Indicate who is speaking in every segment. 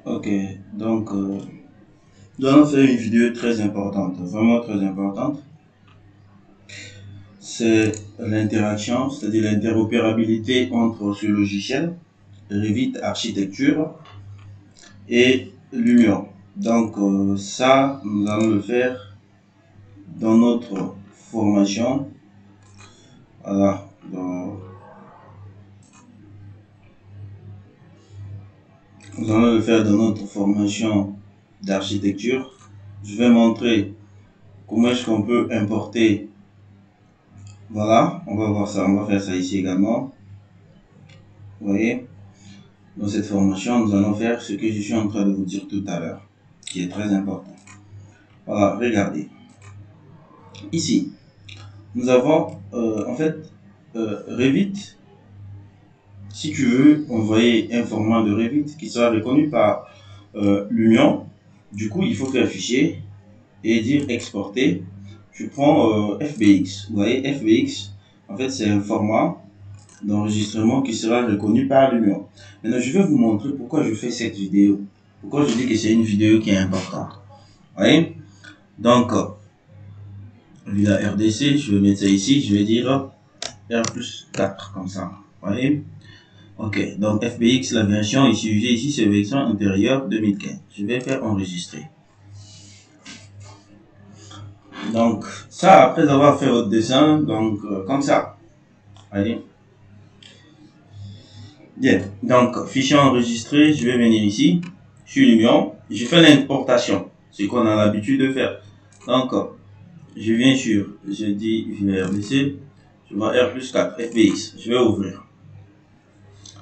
Speaker 1: Ok, donc nous allons faire une vidéo très importante, vraiment très importante. C'est l'interaction, c'est-à-dire l'interopérabilité entre ce logiciel, Revit Architecture et Lumion. Donc ça, nous allons le faire dans notre formation. Voilà, nous allons le faire dans notre formation d'architecture. Je vais montrer comment est-ce qu'on peut importer. Voilà, on va voir ça, on va faire ça ici également. Vous voyez, dans cette formation, nous allons faire ce que je suis en train de vous dire tout à l'heure, qui est très important. Voilà, regardez. Ici, nous avons en fait Revit. Si tu veux envoyer un format de Revit qui sera reconnu par l'Union, du coup, il faut faire fichier et dire exporter. Tu prends FBX. Vous voyez, FBX, en fait, c'est un format d'enregistrement qui sera reconnu par l'Union. Maintenant, je vais vous montrer pourquoi je fais cette vidéo. Pourquoi je dis que c'est une vidéo qui est importante. Vous voyez? Donc, la RDC, je vais mettre ça ici. Je vais dire R plus 4, comme ça. Vous voyez? Ok, donc FBX, la version ici, c'est version intérieure 2015. Je vais faire enregistrer. Donc, ça, après avoir fait votre dessin, donc, comme ça. Allez. Bien, donc, fichier enregistré, je vais venir ici, sur Lumion, je fais l'importation, ce qu'on a l'habitude de faire. Donc, je viens sur, je dis, je vais RBC, je vois R plus 4, FBX, je vais ouvrir.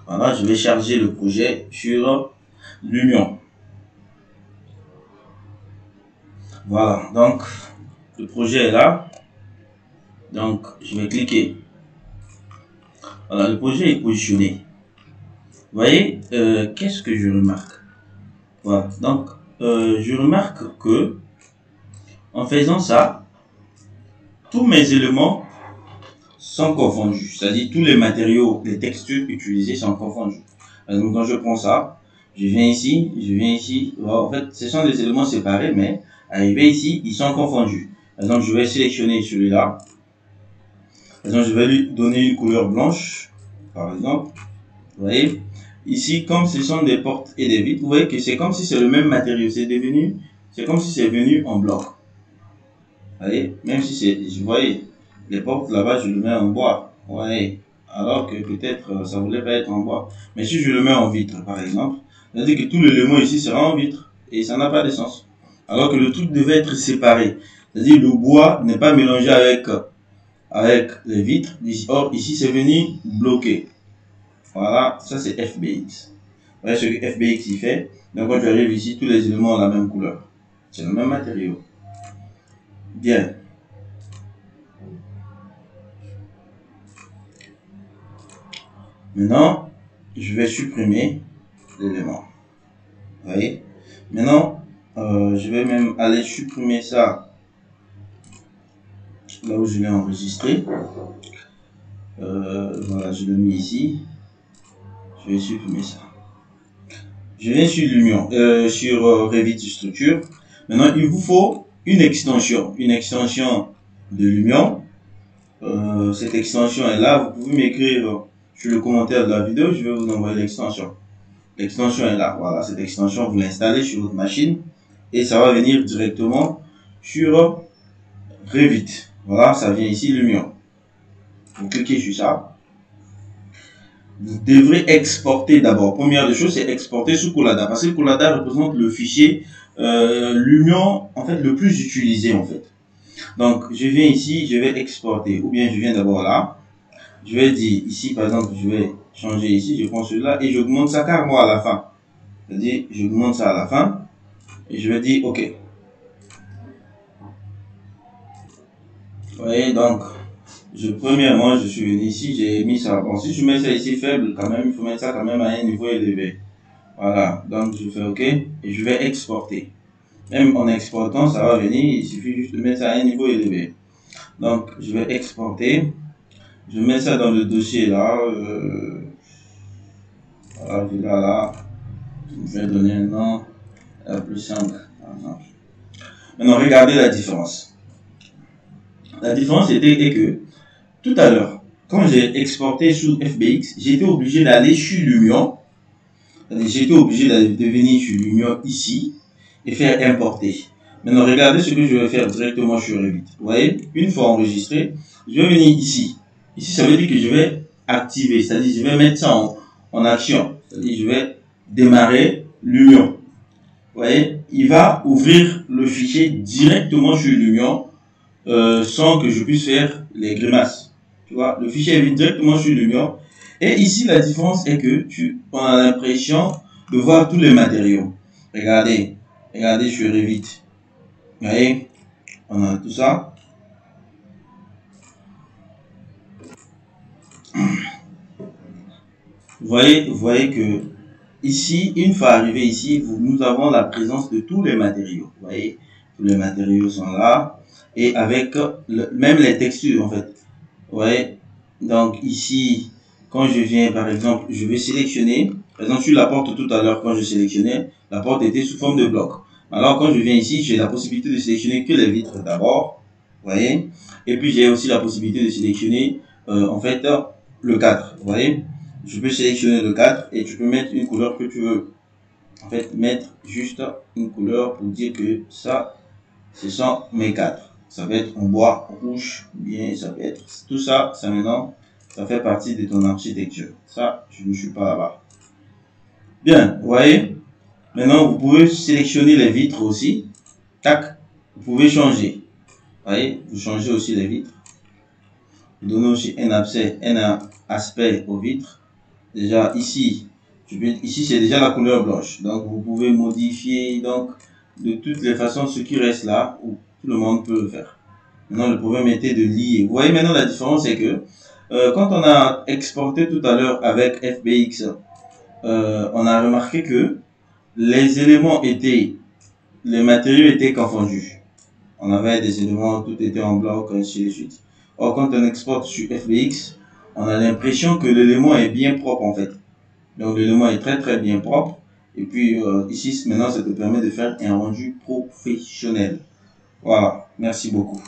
Speaker 1: Voilà, je vais charger le projet sur Lumion. Voilà, donc, le projet est là. Donc, je vais cliquer. Voilà, le projet est positionné. Vous voyez, qu'est-ce que je remarque? Voilà, donc, je remarque que, en faisant ça, tous mes éléments sont confondus. C'est-à-dire, tous les matériaux, les textures utilisées sont confondus. Donc, quand je prends ça, je viens ici. Voilà, en fait, ce sont des éléments séparés, mais arrivé ici, ils sont confondus. Par exemple, je vais sélectionner celui-là. Par exemple, je vais lui donner une couleur blanche, par exemple. Vous voyez, ici, comme ce sont des portes et des vitres, vous voyez que c'est comme si c'est le même matériau. C'est comme si c'est venu en bloc. Vous voyez, même si c'est, vous voyez, les portes là-bas, je le mets en bois. Vous voyez, alors que peut-être ça voulait pas être en bois. Mais si je le mets en vitre, par exemple, ça veut dire que tout l'élément ici sera en vitre. Et ça n'a pas de sens. Alors que le truc devait être séparé. C'est-à-dire le bois n'est pas mélangé avec les vitres. Or, ici, c'est venu bloquer. Voilà, ça c'est FBX. Voilà ce que FBX y fait. Donc quand tu arrives ici, tous les éléments ont la même couleur. C'est le même matériau. Bien. Maintenant, je vais supprimer l'élément. Vous voyez? Maintenant, je vais même aller supprimer ça là où je l'ai enregistré. Voilà, je le mets ici. Je vais supprimer ça. Je viens sur Lumion, sur Revit Structure. Maintenant, il vous faut une extension de Lumion. Cette extension est là. Vous pouvez m'écrire sur le commentaire de la vidéo. Je vais vous envoyer l'extension. L'extension est là. Voilà, cette extension, vous l'installez sur votre machine et ça va venir directement sur Revit. Voilà, ça vient ici, Lumion. Vous cliquez sur ça. Vous devrez exporter d'abord. Première des choses, c'est exporter sous Collada. Parce que Collada représente le fichier Lumion, en fait, le plus utilisé, en fait. Donc, je viens ici, je vais exporter. Ou bien, je viens d'abord là. Je vais dire ici, par exemple, je vais changer ici. Je prends celui-là et j'augmente ça carrément à la fin. C'est-à-dire, j'augmente ça à la fin. Et je vais dire OK. Vous voyez, donc, premièrement, je suis venu ici, j'ai mis ça. Bon, si je mets ça ici faible, quand même, il faut mettre ça quand même à un niveau élevé. Voilà, donc je fais OK et je vais exporter. Même en exportant, ça va venir, il suffit juste de mettre ça à un niveau élevé. Donc, je vais exporter. Je mets ça dans le dossier là. Voilà, je vais là. Je vais donner un nom plus simple, par exemple. Maintenant, regardez la différence. La différence était que tout à l'heure, quand j'ai exporté sous FBX, j'étais obligé d'aller sur Lumion. J'étais obligé de venir sur Lumion ici et faire importer. Maintenant, regardez ce que je vais faire directement sur Revit. Vous voyez, une fois enregistré, je vais venir ici. Ici, ça veut dire que je vais activer, c'est-à-dire je vais mettre ça en action. C'est-à-dire je vais démarrer Lumion. Vous voyez, il va ouvrir le fichier directement sur Lumion sans que je puisse faire les grimaces. Tu vois, le fichier est directement sur Lumion. Et ici, la différence est que on a l'impression de voir tous les matériaux. Regardez, regardez sur Revit. Vous voyez, on a tout ça. Vous voyez que ici, une fois arrivé ici, nous avons la présence de tous les matériaux. Vous voyez, tous les matériaux sont là. Et avec même les textures, en fait. Vous voyez, donc ici, quand je viens, par exemple, je vais sélectionner. Par exemple, sur la porte tout à l'heure, quand je sélectionnais, la porte était sous forme de bloc. Alors, quand je viens ici, j'ai la possibilité de sélectionner que les vitres d'abord. Vous voyez, et puis j'ai aussi la possibilité de sélectionner, en fait, le cadre. Vous voyez, je peux sélectionner le cadre et tu peux mettre une couleur que tu veux. En fait, mettre juste une couleur pour dire que ça, ce sont mes cadres. Ça peut être en bois, rouge, bien, ça peut être tout ça, ça maintenant, ça fait partie de ton architecture. Ça, je ne suis pas là-bas. Bien, vous voyez, maintenant vous pouvez sélectionner les vitres aussi. Tac, vous pouvez changer. Vous voyez, vous changez aussi les vitres. Vous donnez aussi un aspect aux vitres. Déjà ici, ici c'est déjà la couleur blanche. Donc vous pouvez modifier donc de toutes les façons ce qui reste là, où tout le monde peut le faire. Maintenant le problème était de lier. Vous voyez maintenant la différence c'est que quand on a exporté tout à l'heure avec FBX, on a remarqué que les éléments étaient, les matériaux étaient confondus. On avait des éléments, tout était en bloc, ainsi de suite. Or, quand on exporte sur FBX, on a l'impression que l'élément est bien propre en fait. Donc l'élément est très très bien propre. Et puis ici, maintenant, ça te permet de faire un rendu professionnel. Voilà, merci beaucoup.